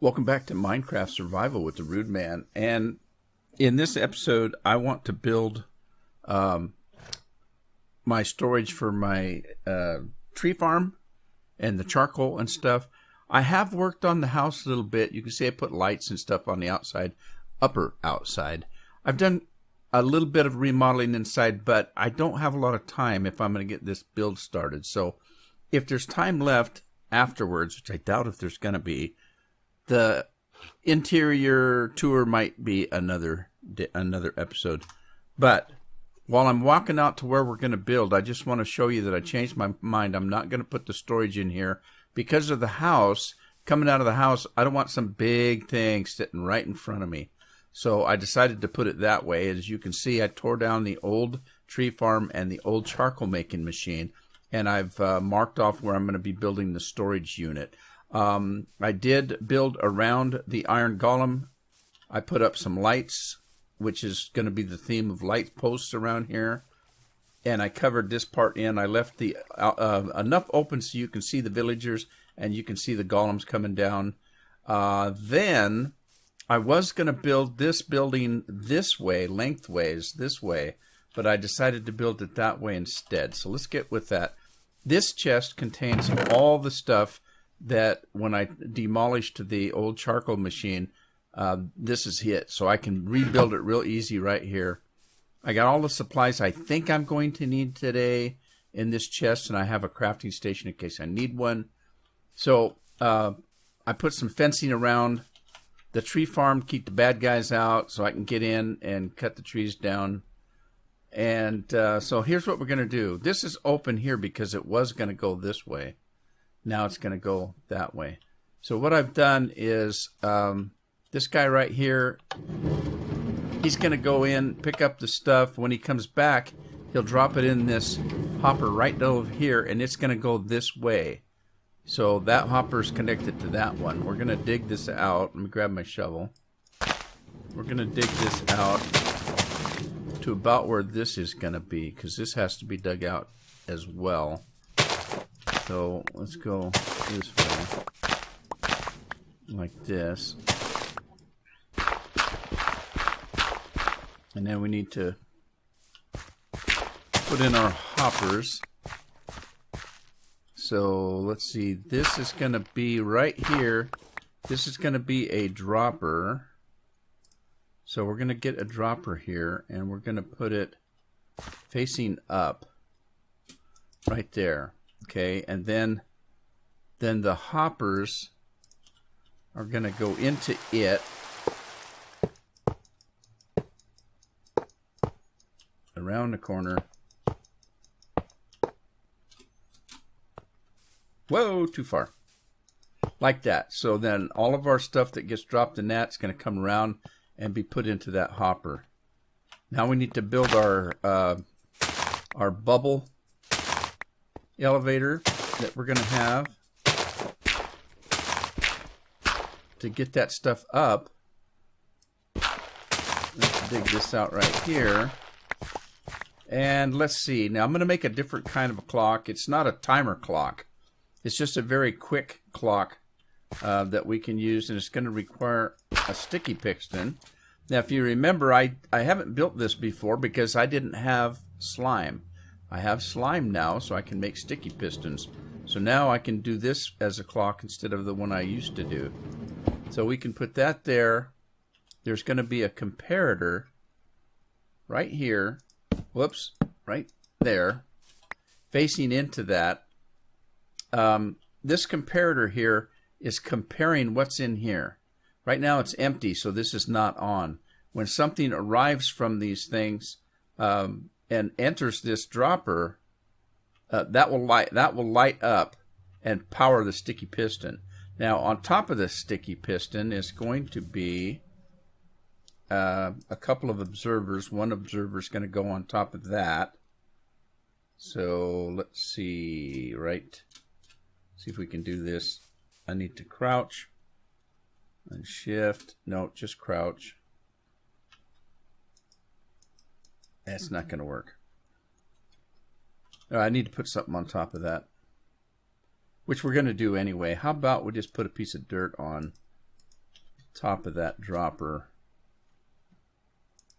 Welcome back to Minecraft Survival with the Rudeman. And in this episode, I want to build my storage for my tree farm and the charcoal and stuff. I have worked on the house a little bit. You can see I put lights and stuff on the outside, upper outside. I've done a little bit of remodeling inside, but I don't have a lot of time if I'm going to get this build started. So if there's time left afterwards, which I doubt if there's going to be, the interior tour might be another episode. But while I'm walking out to where we're going to build, I just want to show you that I changed my mind. I'm not going to put the storage in here because of the house. Coming out of the house, I don't want some big thing sitting right in front of me. So I decided to put it that way. As you can see, I tore down the old tree farm and the old charcoal making machine, and I've marked off where I'm going to be building the storage unit. I did build around the iron golem. I put up some lights, which is going to be the theme of light posts around here. And I covered this part in. I left the enough open so you can see the villagers and you can see the golems coming down. Then I was going to build this building this way, lengthways, this way. But I decided to build it that way instead. So let's get with that. This chest contains all the stuff that when I demolished the old charcoal machine, this is it. So I can rebuild it real easy right here. I got all the supplies I think I'm going to need today in this chest, and I have a crafting station in case I need one. So I put some fencing around the tree farm to keep the bad guys out so I can get in and cut the trees down. And so here's what we're going to do. This is open here because it was going to go this way. Now it's going to go that way. So what I've done is this guy right here, he's going to go in, pick up the stuff. When he comes back, he'll drop it in this hopper right over here, and it's going to go this way. So that hopper is connected to that one. We're going to dig this out. Let me grab my shovel. We're going to dig this out to about where this is going to be, because this has to be dug out as well. So let's go this way, like this. And then we need to put in our hoppers. So let's see, this is going to be right here. This is going to be a dropper. So we're going to get a dropper here, and we're going to put it facing up right there. Okay, and then the hoppers are going to go into it around the corner. Whoa, too far. Like that. So then all of our stuff that gets dropped in that's going to come around and be put into that hopper. Now we need to build our bubble elevator that we're going to have to get that stuff up. Let's dig this out right here. And let's see. Now I'm going to make a different kind of a clock. It's not a timer clock. It's just a very quick clock that we can use, and it's going to require a sticky piston. Now if you remember, I haven't built this before because I didn't have slime. I have slime now, so I can make sticky pistons. So now I can do this as a clock instead of the one I used to do. So we can put that there. There's going to be a comparator right here. Whoops, right there, facing into that. This comparator here is comparing what's in here. Right now it's empty, so this is not on. When something arrives from these things, and enters this dropper, that will light up and power the sticky piston. Now on top of the sticky piston is going to be a couple of observers. One observer is going to go on top of that. So let's see, right? See if we can do this. I need to crouch and shift. No, just crouch. That's not going to work. I need to put something on top of that, which we're going to do anyway. How about we just put a piece of dirt on top of that dropper.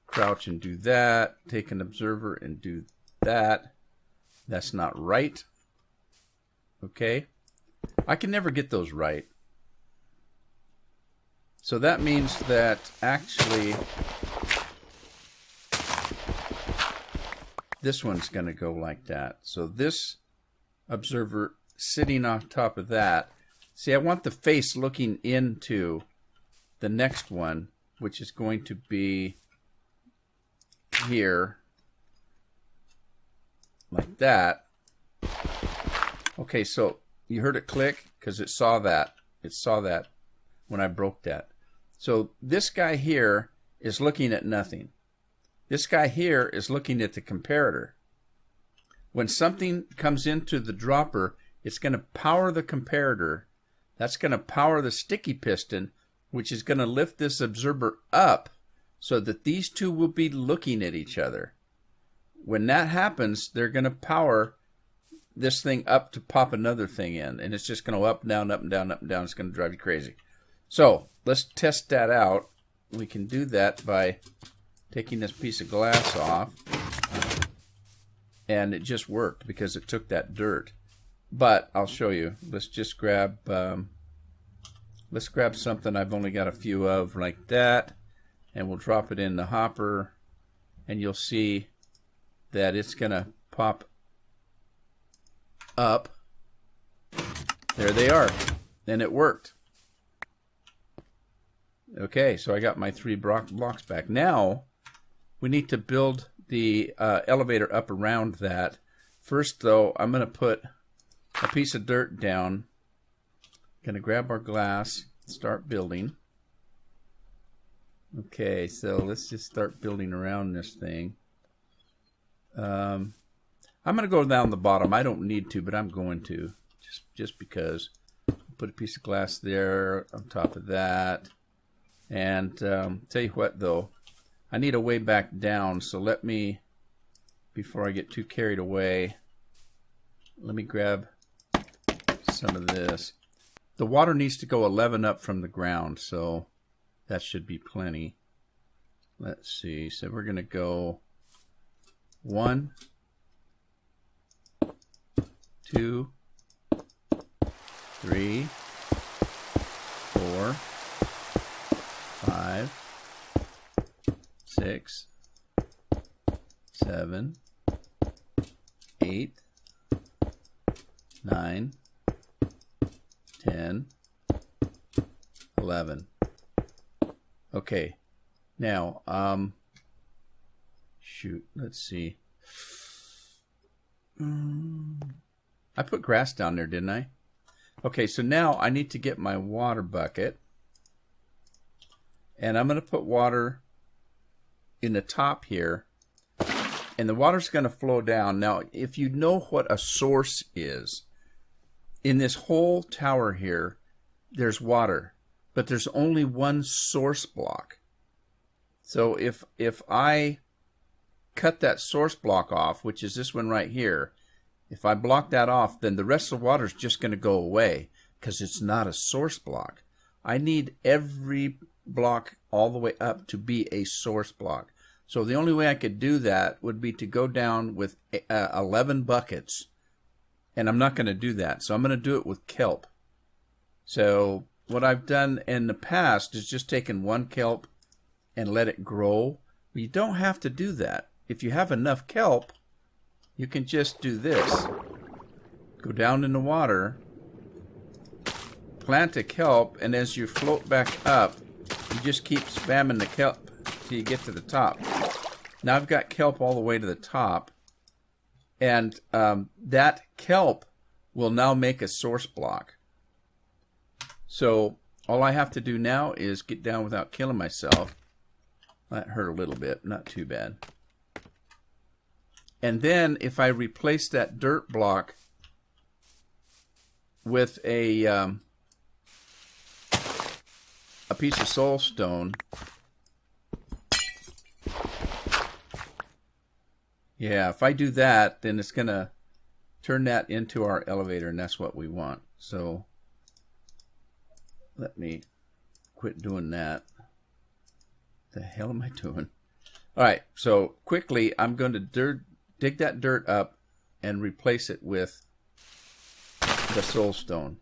Crouch and do that. Take an observer and do that. That's not right. Okay. I can never get those right. So that means that actually this one's going to go like that. So this observer sitting on top of that. See, I want the face looking into the next one, which is going to be here, like that. Okay, so you heard it click because it saw that. It saw that when I broke that. So this guy here is looking at nothing. This guy here is looking at the comparator. When something comes into the dropper, it's going to power the comparator. That's going to power the sticky piston, which is going to lift this observer up so that these two will be looking at each other. When that happens, they're going to power this thing up to pop another thing in. And it's just going to up and down, up and down, up and down. It's going to drive you crazy. So let's test that out. We can do that by taking this piece of glass off. And it just worked because it took that dirt. But I'll show you. Let's just grab something I've only got a few of like that. And we'll drop it in the hopper. And you'll see that it's going to pop up. There they are. And it worked. Okay, so I got my 3 blocks back. Now, we need to build the elevator up around that. First, though, I'm going to put a piece of dirt down. Going to grab our glass, start building. Okay, so let's just start building around this thing. I'm going to go down the bottom. I don't need to, but I'm going to, just because. Put a piece of glass there on top of that. And tell you what, though, I need a way back down, so let me, before I get too carried away, let me grab some of this. The water needs to go 11 up from the ground, so that should be plenty. Let's see, so we're going to go 1, 2, 3, 4, 5, 6, 7, 8, 9, 10, 11. Okay. Now, shoot, let's see. I put grass down there, didn't I? Okay, so now I need to get my water bucket. And I'm going to put water in the top here. And the water's going to flow down. Now, if you know what a source is, in this whole tower here, there's water. But there's only one source block. So if I cut that source block off, which is this one right here, if I block that off, then the rest of the water is just going to go away because it's not a source block. I need every block all the way up to be a source block. So the only way I could do that would be to go down with 11 buckets. And I'm not going to do that. So I'm going to do it with kelp. So what I've done in the past is just taken one kelp and let it grow. But you don't have to do that. If you have enough kelp, you can just do this. Go down in the water, plant a kelp, and as you float back up, you just keep spamming the kelp till you get to the top. Now I've got kelp all the way to the top, and that kelp will now make a source block. So all I have to do now is get down without killing myself. That hurt a little bit, not too bad. And then if I replace that dirt block with a piece of soulstone, yeah, if I do that, then it's going to turn that into our elevator, and that's what we want. So let me quit doing that. The hell am I doing? All right, so quickly, I'm going to dig that dirt up and replace it with the soul stone.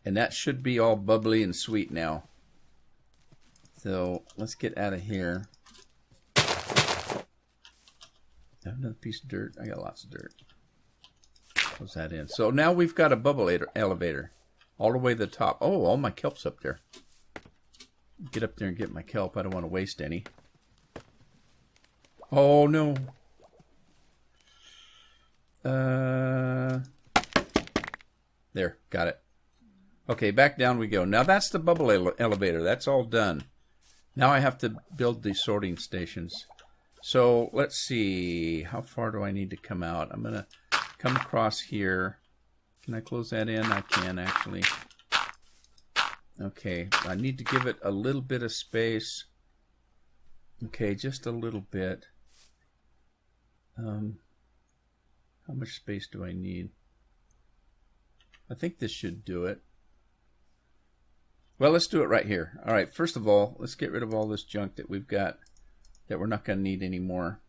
And that should be all bubbly and sweet now. So let's get out of here. I have another piece of dirt. I got lots of dirt. Close that in. So now we've got a bubble elevator all the way to the top. Oh, all my kelp's up there. Get up there and get my kelp. I don't want to waste any. Oh, no. There, got it. Okay, back down we go. Now that's the bubble elevator. That's all done. Now I have to build the sorting stations. So let's see. How far do I need to come out? I'm going to come across here. Can I close that in? I can, actually. Okay, I need to give it a little bit of space. Okay, just a little bit. How much space do I need? I think this should do it. Well, let's do it right here. All right, first of all, let's get rid of all this junk that we've got that we're not going to need anymore.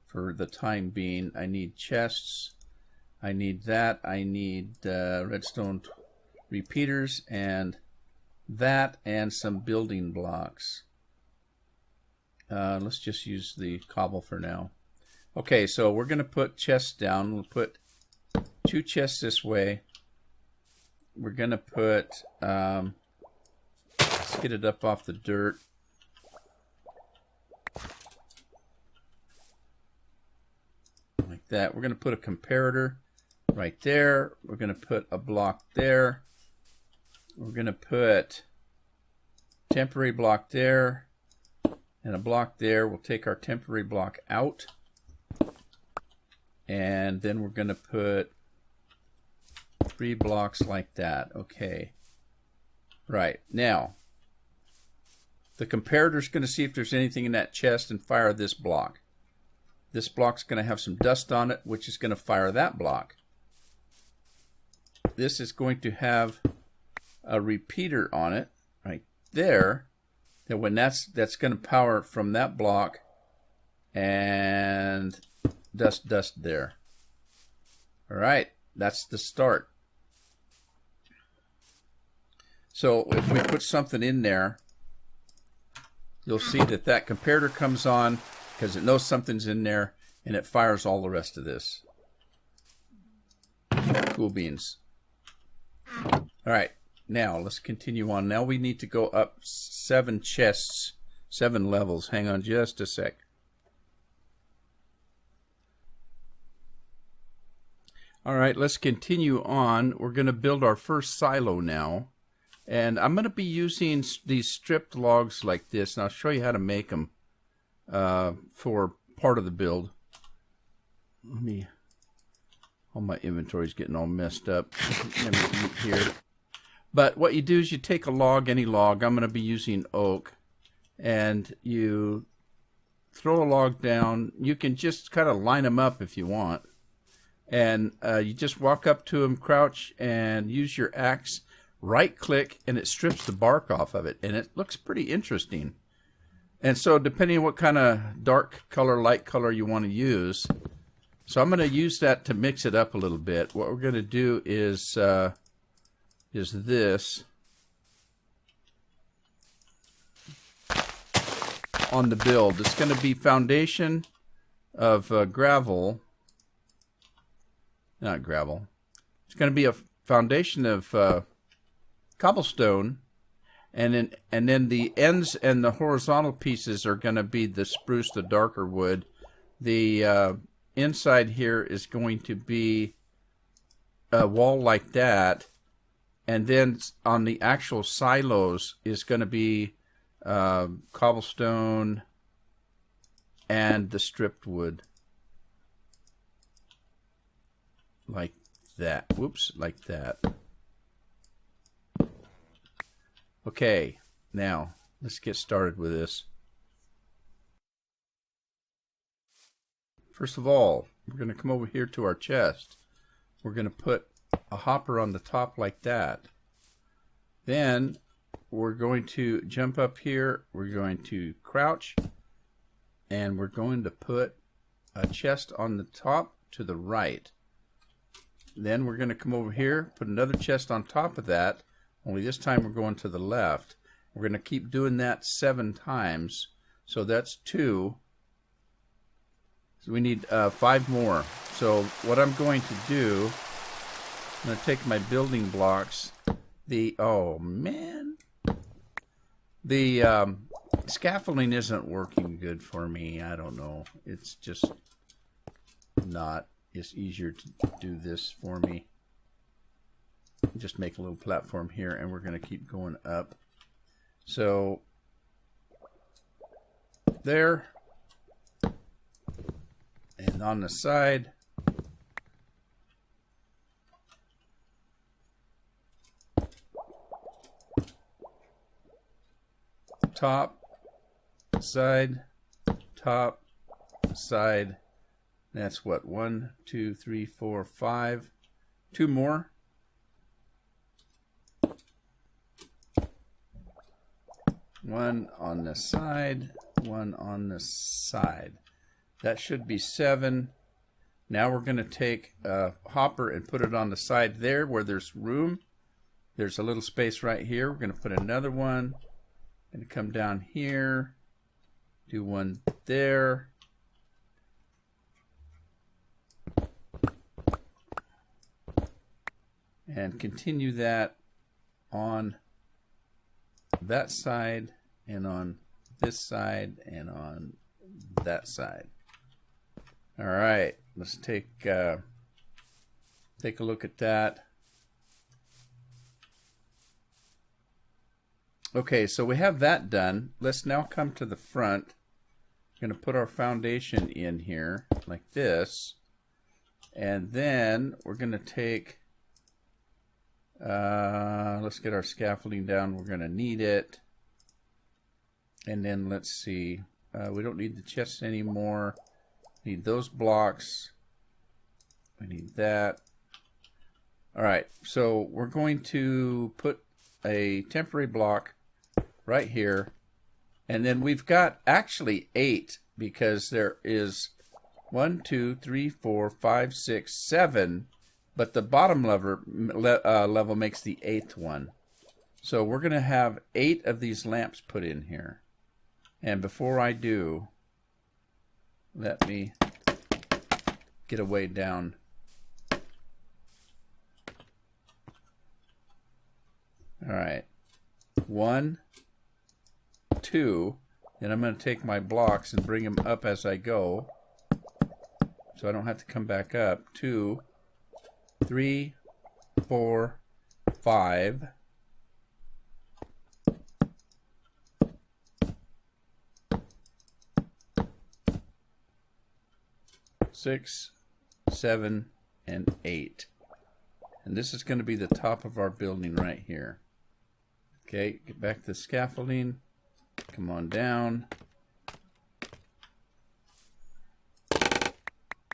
For the time being, I need chests. I need that. I need redstone repeaters and that and some building blocks. Let's just use the cobble for now. Okay, so we're going to put chests down. We'll put 2 chests this way. We're going to put, let's get it up off the dirt. Like that. We're going to put a comparator right there. We're going to put a block there. We're going to put temporary block there and a block there. We'll take our temporary block out. And then we're going to put 3 blocks like that. Okay. Right. Now, the comparator is going to see if there's anything in that chest and fire this block. This block's going to have some dust on it, which is going to fire that block. This is going to have a repeater on it right there. And when that's going to power from that block and dust there. All right, that's the start. So if we put something in there, you'll see that that comparator comes on because it knows something's in there and it fires all the rest of this. Cool beans. All right, now let's continue on. Now we need to go up 7 chests, 7 levels. Hang on just a sec. All right, let's continue on. We're going to build our first silo now. And I'm going to be using these stripped logs like this. And I'll show you how to make them for part of the build. All my inventory's getting all messed up. Let me eat here. But what you do is you take a log, any log. I'm going to be using oak. And you throw a log down. You can just kind of line them up if you want. And you just walk up to them, crouch, and use your axe. Right-click, and it strips the bark off of it. And it looks pretty interesting. And so depending on what kind of dark color, light color you want to use. So I'm going to use that to mix it up a little bit. What we're going to do is this. On the build. It's going to be foundation of gravel. Not gravel. It's going to be a foundation of cobblestone, and then the ends and the horizontal pieces are going to be the spruce, the darker wood. The inside here is going to be a wall like that, and then on the actual silos is going to be cobblestone and the stripped wood. Like that. Whoops, like that. Okay, now let's get started with this. First of all, we're going to come over here to our chest. We're going to put a hopper on the top like that. Then we're going to jump up here. We're going to crouch, and we're going to put a chest on the top to the right. Then we're going to come over here, put another chest on top of that, only this time we're going to the left. We're going to keep doing that 7 times. So that's 2. So we need 5 more. So what I'm going to do, I'm going to take my building blocks. Oh man, the scaffolding isn't working good for me. I don't know. It's just not. It's easier to do this for me. Just make a little platform here, and we're going to keep going up. So there, and on the side, top, side, top, side. That's what, 1, 2, 3, 4, 5. 2 more. One on the side, one on the side. That should be 7. Now we're going to take a hopper and put it on the side there where there's room. There's a little space right here. We're going to put another one. Going to come down here. Do one there. And continue that on that side, and on this side, and on that side. All right, let's take a look at that. Okay, so we have that done. Let's now come to the front. We're going to put our foundation in here like this, and then we're going to take. Let's get our scaffolding down. We're going to need it. And then let's see. We don't need the chests anymore. Need those blocks. We need that. All right. So we're going to put a temporary block right here. And then we've got actually 8 because there is 1, 2, 3, 4, 5, 6, 7. But the bottom level makes the 8th one. So we're going to have 8 of these lamps put in here. And before I do, let me get a way down. All right. 1, 2. Then I'm going to take my blocks and bring them up as I go. So I don't have to come back up. 2, 3, 4, 5. 6, 7, and 8. And this is going to be the top of our building right here. Okay, get back to the scaffolding. Come on down.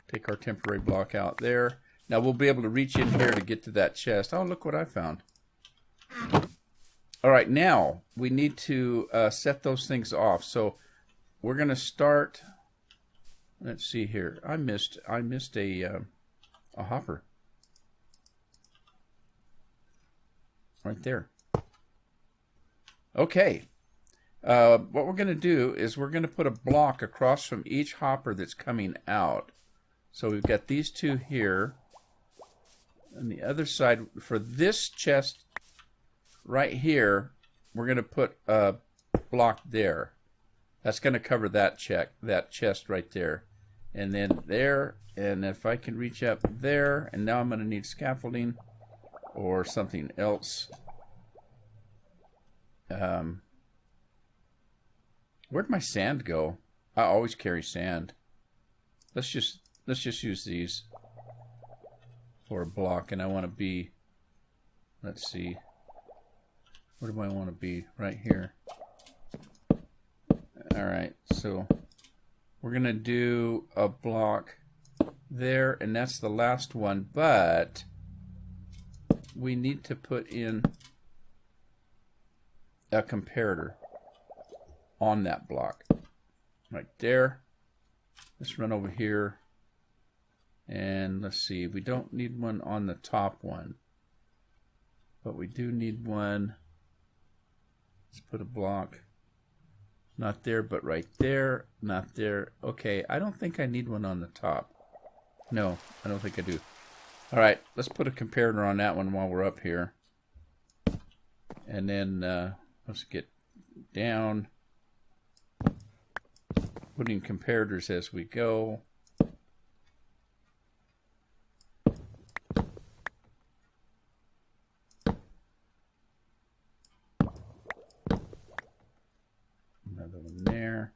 Take our temporary block out there. Now we'll be able to reach in here to get to that chest. Oh, look what I found. All right, now we need to set those things off. So we're going to start. Let's see here. I missed a hopper right there. Okay. What we're going to do is we're going to put a block across from each hopper that's coming out. So we've got these 2 here. On the other side, for this chest right here, we're going to put a block there. That's going to cover that chest right there. And then there, and if I can reach up there, and now I'm going to need scaffolding or something else. Where'd my sand go? I always carry sand. Let's just use these for a block, and I want to be, let's see, where do I want to be? Right here. Alright, so we're going to do a block there, and that's the last one, but we need to put in a comparator on that block. Right there. Let's run over here. And let's see, we don't need one on the top one. But we do need one. Let's put a block. Not there, but right there. Not there. Okay, I don't think I need one on the top. No, I don't think I do. All right, let's put a comparator on that one while we're up here. And then let's get down. Putting comparators as we go. Another one there.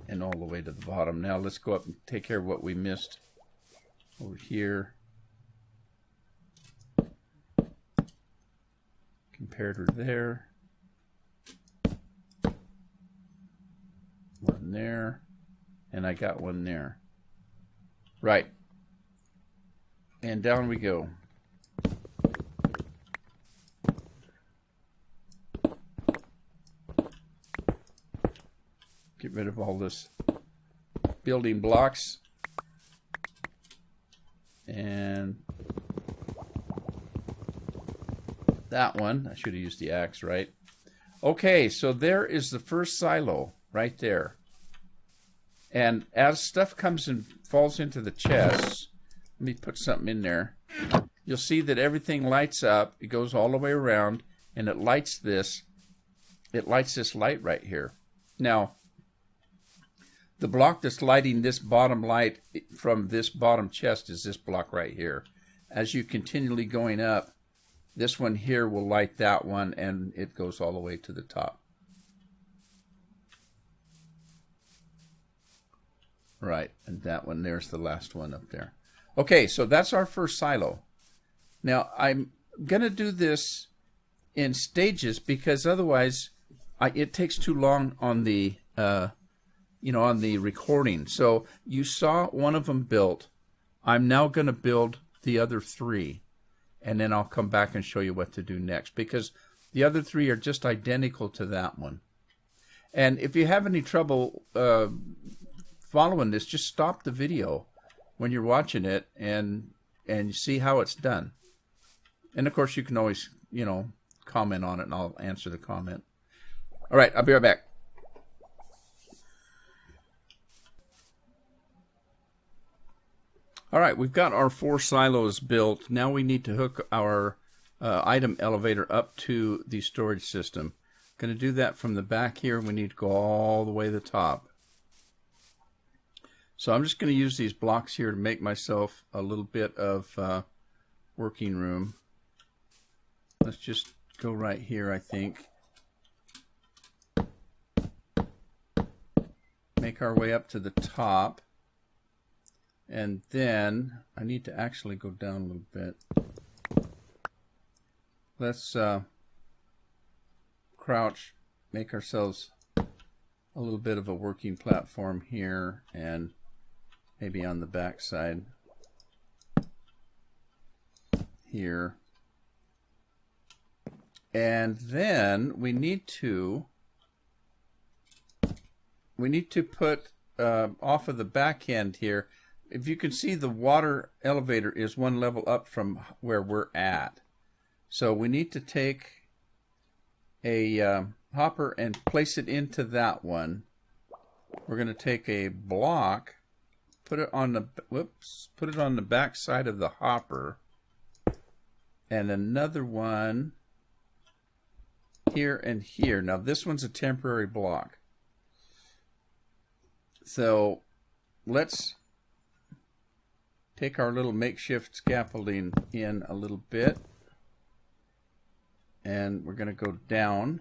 And all the way to the bottom. Now let's go up and take care of what we missed over here. Comparator there. One there. And I got one there. Right. And down we go. Get rid of all this building blocks. And that one, I should have used the axe, right? Okay, so there is the first silo right there. And as stuff comes and falls into the chests, let me put something in there. You'll see that everything lights up. It goes all the way around, and it lights this. It lights this light right here. Now, the block that's lighting this bottom light from this bottom chest is this block right here. As you continually going up, this one here will light that one, and it goes all the way to the top. Right, and that one, there's the last one up there. Okay, so that's our first silo. Now, I'm going to do this in stages because otherwise it takes too long on the on the recording. So you saw one of them built. I'm now going to build the other three, and then I'll come back and show you what to do next, because the other three are just identical to that one. And if you have any trouble following this, just stop the video when you're watching it and see how it's done. And of course you can always, comment on it, and I'll answer the comment. All right, I'll be right back. All right, we've got our 4 silos built. Now we need to hook our item elevator up to the storage system. Going to do that from the back here. We need to go all the way to the top. So I'm just going to use these blocks here to make myself a little bit of working room. Let's just go right here, I think. Make our way up to the top. And then I need to actually go down a little bit. Let's crouch, make ourselves a little bit of a working platform here, and maybe on the back side here. And then we need to put off of the back end here. If you can see, the water elevator is one level up from where we're at. So we need to take a hopper and place it into that one. We're going to take a block, put it on the back side of the hopper, and another one here and here. Now this one's a temporary block. So let's take our little makeshift scaffolding in a little bit, and we're going to go down,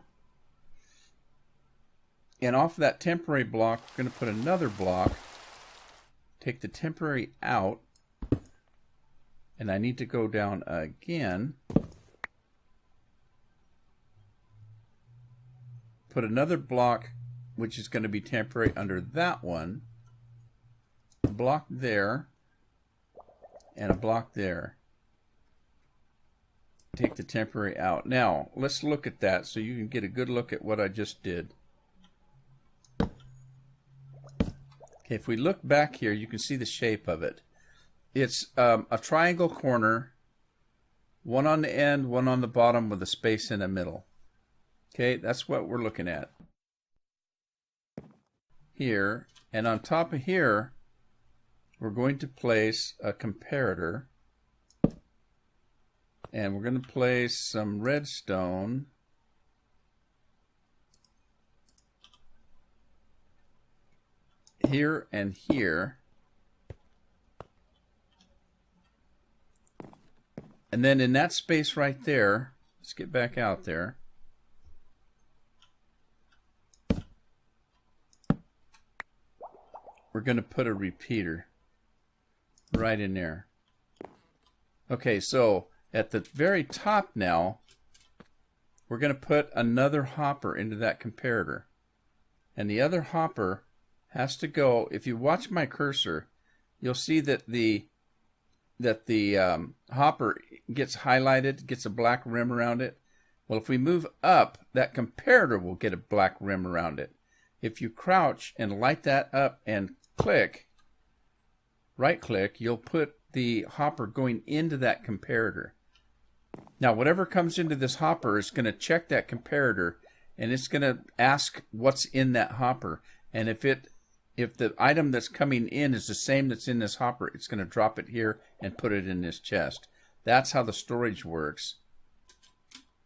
and off that temporary block we're going to put another block, take the temporary out, and I need to go down again, put another block which is going to be temporary under that one, a block there, and a block there. take the temporary out. Now, let's look at that so you can get a good look at what I just did. Okay, if we look back here, you can see the shape of it. It's a triangle corner, one on the end, one on the bottom with a space in the middle. Okay, that's what we're looking at here. And on top of here, we're going to place a comparator. And we're going to place some redstone. Here and here. And then in that space right there, let's get back out there. We're going to put a repeater right in there. Okay, so at the very top now, we're going to put another hopper into that comparator. And the other hopper has to go, if you watch my cursor, you'll see that the hopper gets highlighted, gets a black rim around it. Well, if we move up, that comparator will get a black rim around it. If you crouch and light that up and click, right click, you'll put the hopper going into that comparator. Now, whatever comes into this hopper is going to check that comparator, and it's going to ask what's in that hopper. And if the item that's coming in is the same that's in this hopper, it's going to drop it here and put it in this chest. That's how the storage works.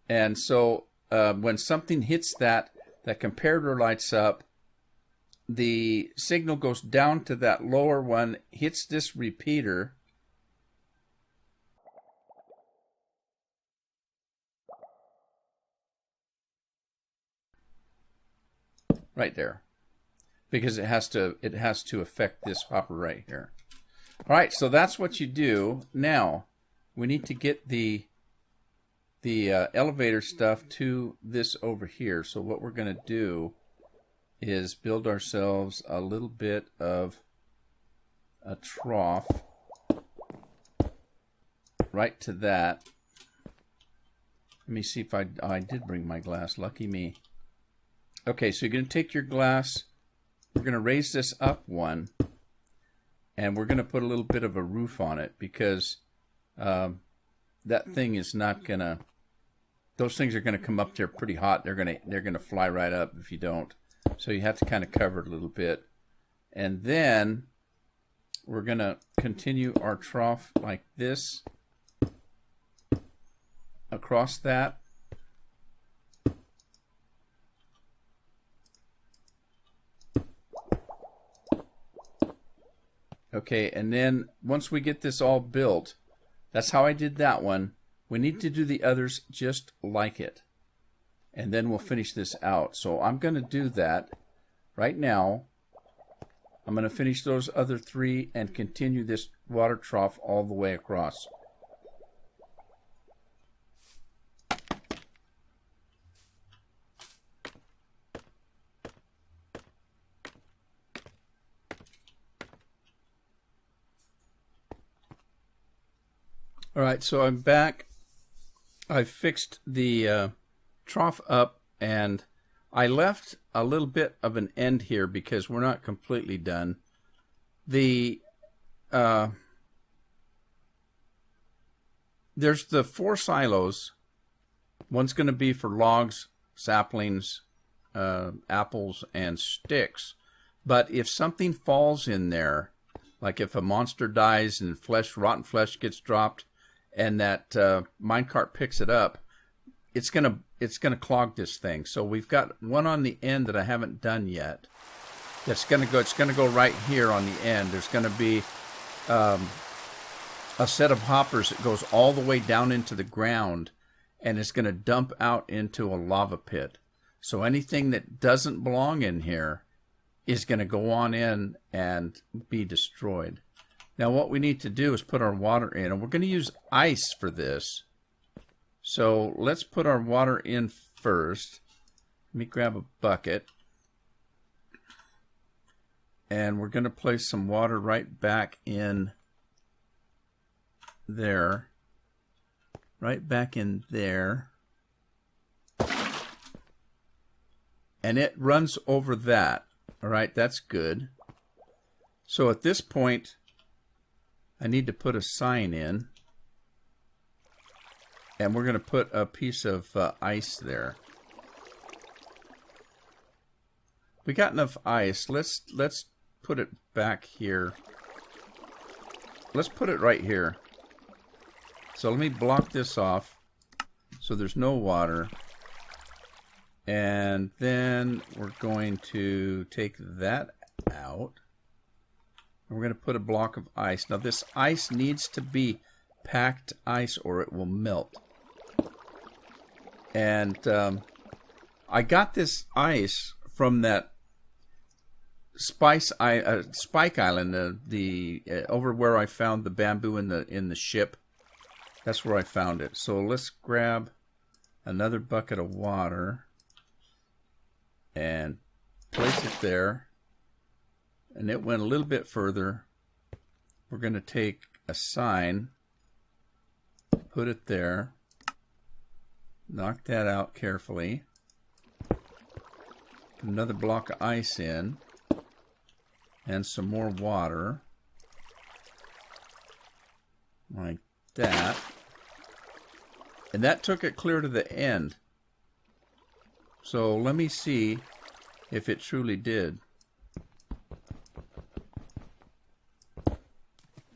And so when something hits that comparator lights up, the signal goes down to that lower one, hits this repeater, right there, because it has to affect this hopper right here. All right, so that's what you do. Now we need to get the elevator stuff to this over here. So what we're going to do is build ourselves a little bit of a trough right to that. Let me see if I did bring my glass. Lucky me. Okay, so you're going to take your glass. We're going to raise this up one, and we're going to put a little bit of a roof on it, because that thing is not going to. Those things are going to come up there pretty hot. They're going to fly right up if you don't. So you have to kind of cover it a little bit. And then we're going to continue our trough like this across that. Okay, and then once we get this all built, that's how I did that one. We need to do the others just like it. And then we'll finish this out. So I'm going to do that right now. I'm going to finish those other three and continue this water trough all the way across. All right, so I'm back. I fixed the trough up, and I left a little bit of an end here because we're not completely done. There's the 4 silos. One's going to be for logs, saplings, apples, and sticks. But if something falls in there, like if a monster dies and rotten flesh gets dropped, and that minecart picks it up, it's gonna clog this thing. So we've got one on the end that I haven't done yet. It's gonna go right here on the end. There's gonna be a set of hoppers that goes all the way down into the ground, and it's gonna dump out into a lava pit. So anything that doesn't belong in here is gonna go on in and be destroyed. Now what we need to do is put our water in, and we're going to use ice for this. So let's put our water in first. Let me grab a bucket. And we're going to place some water right back in there. right back in there. And it runs over that. All right, that's good. So at this point, I need to put a sign in. And we're going to put a piece of ice there. We got enough ice. Let's put it back here. Let's put it right here. So let me block this off so there's no water. And then we're going to take that out. And we're going to put a block of ice. Now this ice needs to be packed ice or it will melt. And I got this ice from that Spike Island, over where I found the bamboo in the ship. That's where I found it. So let's grab another bucket of water and place it there. And it went a little bit further. We're going to take a sign, put it there, knock that out carefully. Put another block of ice in. And some more water. Like that. And that took it clear to the end. So let me see if it truly did.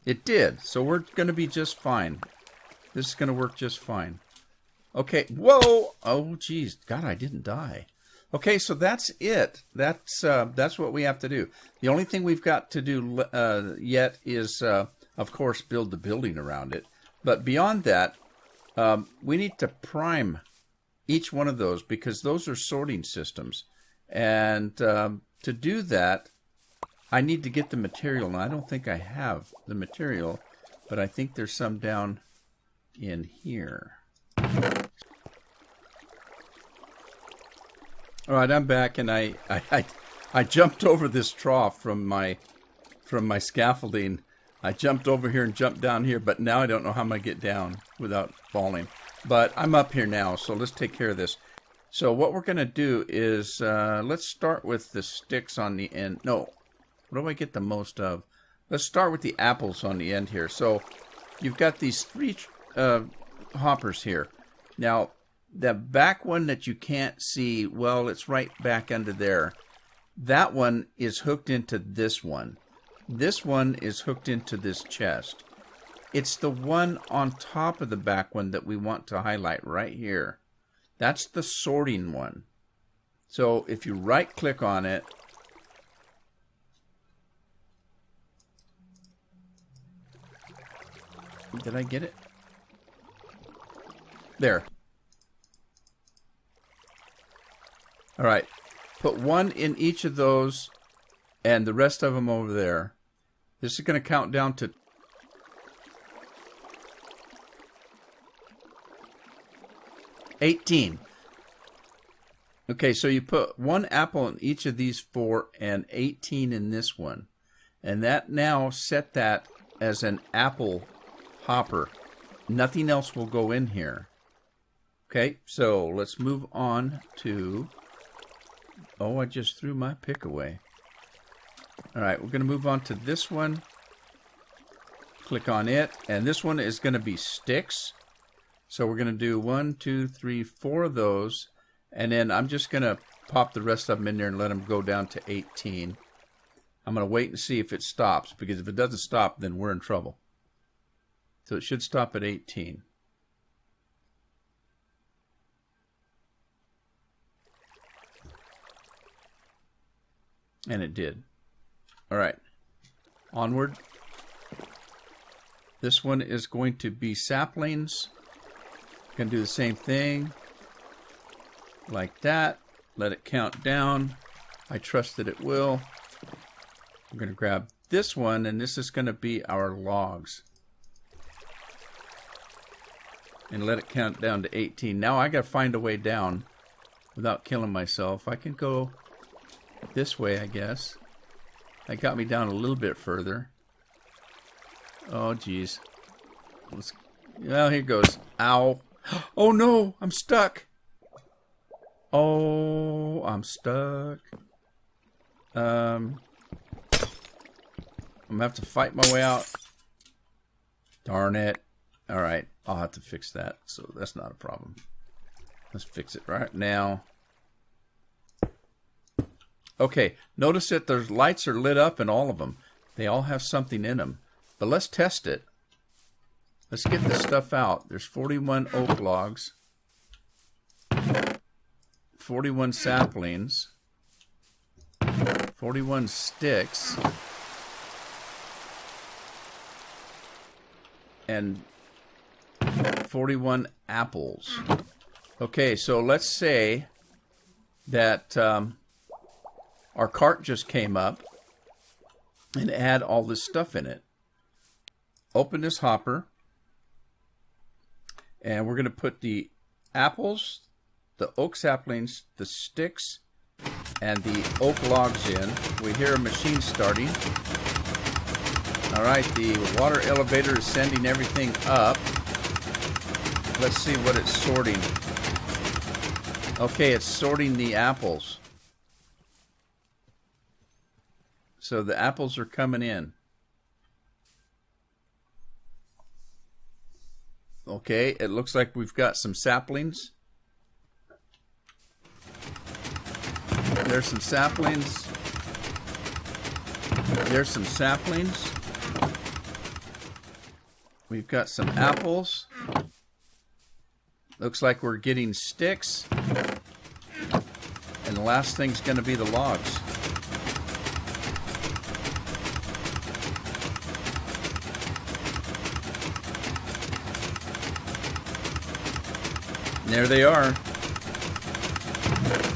It did. So we're going to be just fine. This is going to work just fine. Okay. Whoa! Oh, geez. God, I didn't die. Okay, so that's it. That's what we have to do. The only thing we've got to do yet is, of course, build the building around it. But beyond that, we need to prime each one of those because those are sorting systems. And to do that, I need to get the material. And I don't think I have the material, but I think there's some down in here. All right, I'm back, and I jumped over this trough from my scaffolding. I jumped over here and jumped down here, but now I don't know how I'm going to get down without falling. But I'm up here now, so let's take care of this. So what we're going to do is, let's start with the sticks on the end. No, what do I get the most of? Let's start with the apples on the end here. So you've got these 3 hoppers here. Now, the back one that you can't see, well, it's right back under there. That one is hooked into this one. This one is hooked into this chest. It's the one on top of the back one that we want to highlight right here. That's the sorting one. So if you right-click on it, did I get it? There. All right, put one in each of those and the rest of them over there. This is going to count down to 18. Okay, so you put 1 apple in each of these 4 and 18 in this one. And that now set that as an apple hopper. Nothing else will go in here. Okay, so let's move on to... Oh, I just threw my pick away. All right, we're going to move on to this one. Click on it. And this one is going to be sticks. So we're going to do 1, 2, 3, 4 of those. And then I'm just going to pop the rest of them in there and let them go down to 18. I'm going to wait and see if it stops. Because if it doesn't stop, then we're in trouble. So it should stop at 18. And it did. All right. Onward. This one is going to be saplings. Going to do the same thing. Like that. Let it count down. I trust that it will. I'm going to grab this one, and this is going to be our logs. And let it count down to 18. Now I got to find a way down without killing myself. I can go this way, I guess. That got me down a little bit further. Oh, geez. Well, here goes. Ow. Oh no, I'm stuck. Oh, I'm stuck. I'm gonna have to fight my way out. Darn it. All right, I'll have to fix that. So that's not a problem. Let's fix it right now. Okay, notice that the lights are lit up in all of them. They all have something in them. But let's test it. Let's get this stuff out. There's 41 oak logs, 41 saplings, 41 sticks, and 41 apples. Okay, so let's say that our cart just came up and add all this stuff in it. Open this hopper, and we're going to put the apples, the oak saplings, the sticks, and the oak logs in. We hear a machine starting. All right, the water elevator is sending everything up. Let's see what it's sorting. Okay, it's sorting the apples. So the apples are coming in. Okay, it looks like we've got some saplings. There's some saplings. There's some saplings. We've got some apples. Looks like we're getting sticks. And the last thing's going to be the logs. And there they are.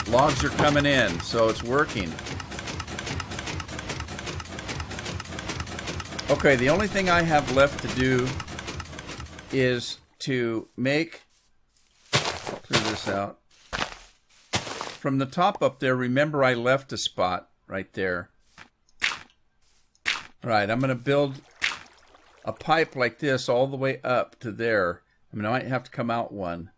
Logs are coming in, so it's working. Okay, the only thing I have left to do is to make, clear this out. From the top up there, remember I left a spot right there. All right, I'm going to build a pipe like this all the way up to there. I mean, I might have to come out one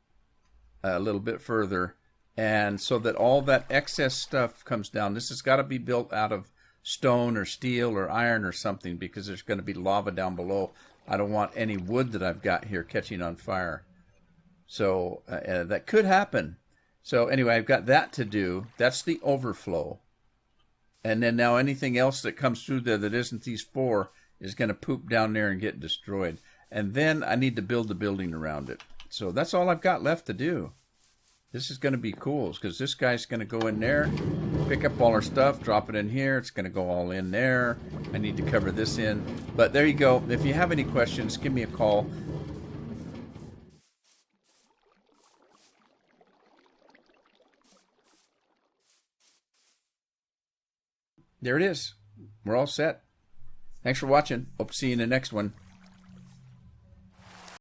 a little bit further, and so that all that excess stuff comes down. This has got to be built out of stone or steel or iron or something, because there's going to be lava down below. I don't want any wood that I've got here catching on fire. So that could happen. So anyway, I've got that to do. That's the overflow. And then now anything else that comes through there that isn't these four is going to poop down there and get destroyed. And then I need to build the building around it. So that's all I've got left to do. This is going to be cool, because this guy's going to go in there, pick up all our stuff, drop it in here. It's going to go all in there. I need to cover this in. But there you go. If you have any questions, give me a call. There it is. We're all set. Thanks for watching. Hope to see you in the next one.